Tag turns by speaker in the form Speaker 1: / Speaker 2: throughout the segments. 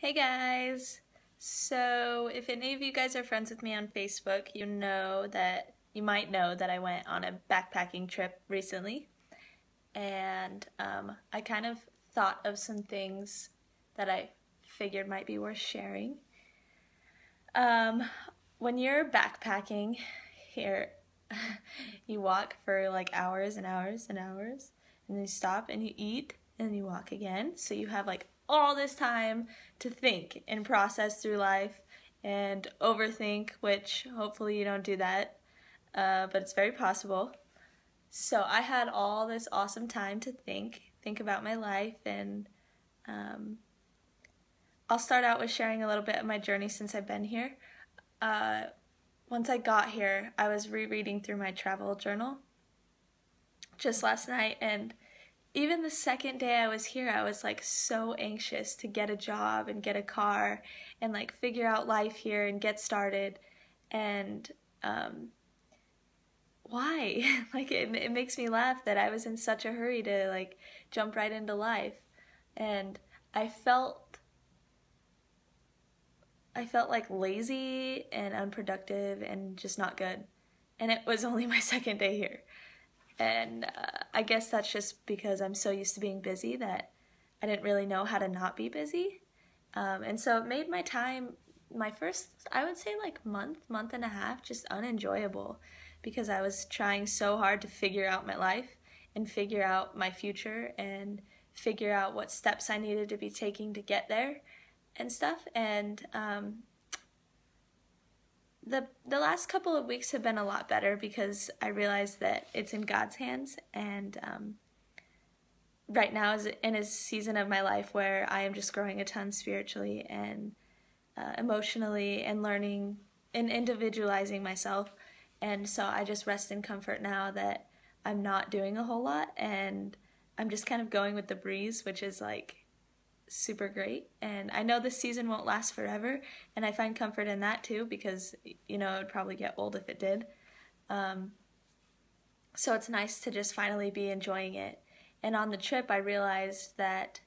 Speaker 1: Hey guys! So if any of you guys are friends with me on Facebook, you might know that I went on a backpacking trip recently, and I kind of thought of some things that I figured might be worth sharing. Um, when you're backpacking here, you walk for like hours and hours and hours, and then you stop and you eat, and then you walk again. So you have like all this time to think and process through life and overthink, which hopefully you don't do that, but it's very possible. So I had all this awesome time to think about my life, and um, I'll start out with sharing a little bit of my journey since I've been here. Uh, Once I got here, I was rereading through my travel journal just last night, and even the second day I was here, I was like so anxious to get a job and get a car and like figure out life here and get started. And why? Like it makes me laugh that I was in such a hurry to like jump right into life. And I felt I felt like lazy and unproductive and just not good. And it was only my second day here. And I guess that's just because I'm so used to being busy that I didn't really know how to not be busy. And so it made my first, I would say like month and a half, just unenjoyable because I was trying so hard to figure out my life and figure out my future and figure out what steps I needed to be taking to get there and stuff. And the last couple of weeks have been a lot better because I realized that it's in God's hands, and right now is in a season of my life where I am just growing a ton spiritually and emotionally and learning and individualizing myself. And so I just rest in comfort now that I'm not doing a whole lot and I'm just kind of going with the breeze, which is like super great. And I know this season won't last forever, and I find comfort in that too because it would probably get old if it did. So it's nice to just finally be enjoying it. And on the trip I realized that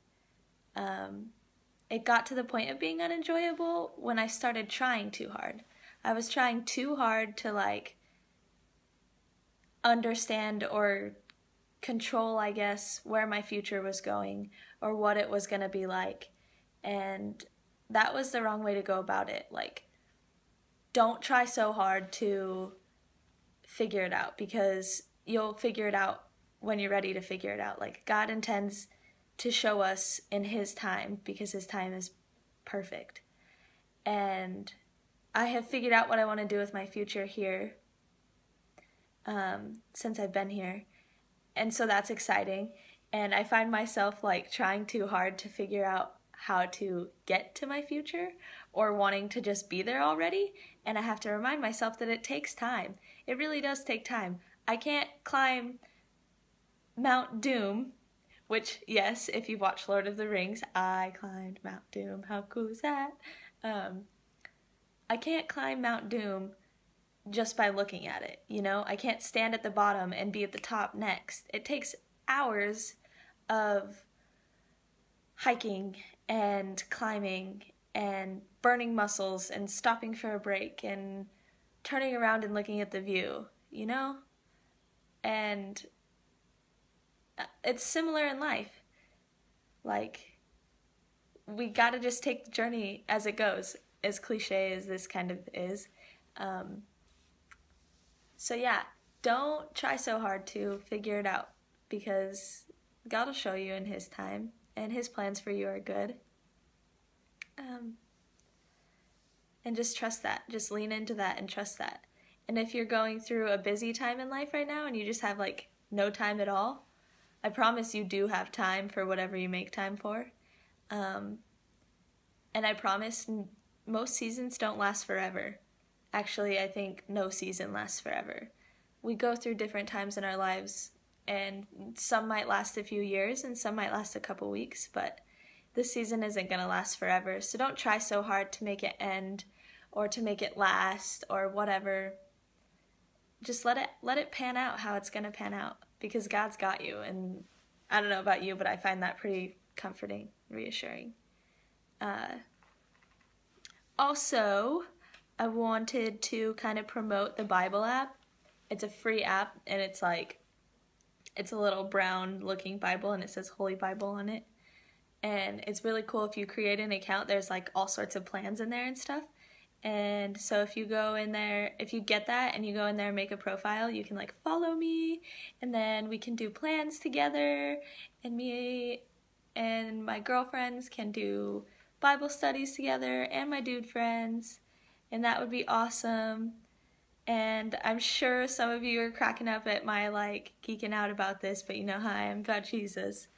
Speaker 1: it got to the point of being unenjoyable when I started trying too hard. I was trying too hard to like understand or control, I guess, where my future was going or what it was going to be like. And that was the wrong way to go about it. Like, don't try so hard to figure it out because you'll figure it out when you're ready to figure it out. Like, God intends to show us in His time because His time is perfect. And I have figured out what I want to do with my future here since I've been here. And so that's exciting. And I find myself like trying too hard to figure out how to get to my future or wanting to just be there already. And I have to remind myself that it takes time. It really does take time. I can't climb Mount Doom, which, yes, if you've watched Lord of the Rings, I climbed Mount Doom. How cool is that? I can't climb Mount Doom just by looking at it, I can't stand at the bottom and be at the top next. It takes hours of hiking and climbing and burning muscles and stopping for a break and turning around and looking at the view, And it's similar in life. Like, we gotta just take the journey as it goes, as cliche as this kind of is. So yeah, don't try so hard to figure it out because God will show you in His time and His plans for you are good. And just trust that. Just lean into that and trust that. And if you're going through a busy time in life right now and you just have like no time at all, I promise you do have time for whatever you make time for. And I promise most seasons don't last forever. Actually, I think no season lasts forever. We go through different times in our lives, and some might last a few years and some might last a couple weeks, but this season isn't going to last forever. So don't try so hard to make it end or to make it last or whatever. Just let it pan out how it's going to pan out because God's got you. And I don't know about you, but I find that pretty comforting, reassuring. Also, I wanted to kind of promote the Bible app. It's a free app, and it's a little brown looking Bible, and it says Holy Bible on it. And it's really cool. If you create an account, there's like all sorts of plans in there and stuff. And so if you go in there, if you get that and you go in there and make a profile, you can like follow me, and then we can do plans together, and me and my girlfriends can do Bible studies together, and my dude friends, and that would be awesome. And I'm sure some of you are cracking up at my like geeking out about this, but you know how I am about Jesus.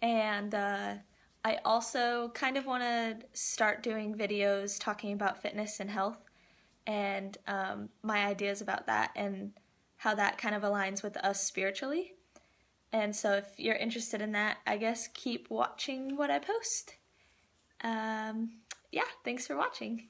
Speaker 1: And I also kind of want to start doing videos talking about fitness and health, and my ideas about that and how that kind of aligns with us spiritually. And so if you're interested in that, I guess keep watching what I post. Yeah, thanks for watching.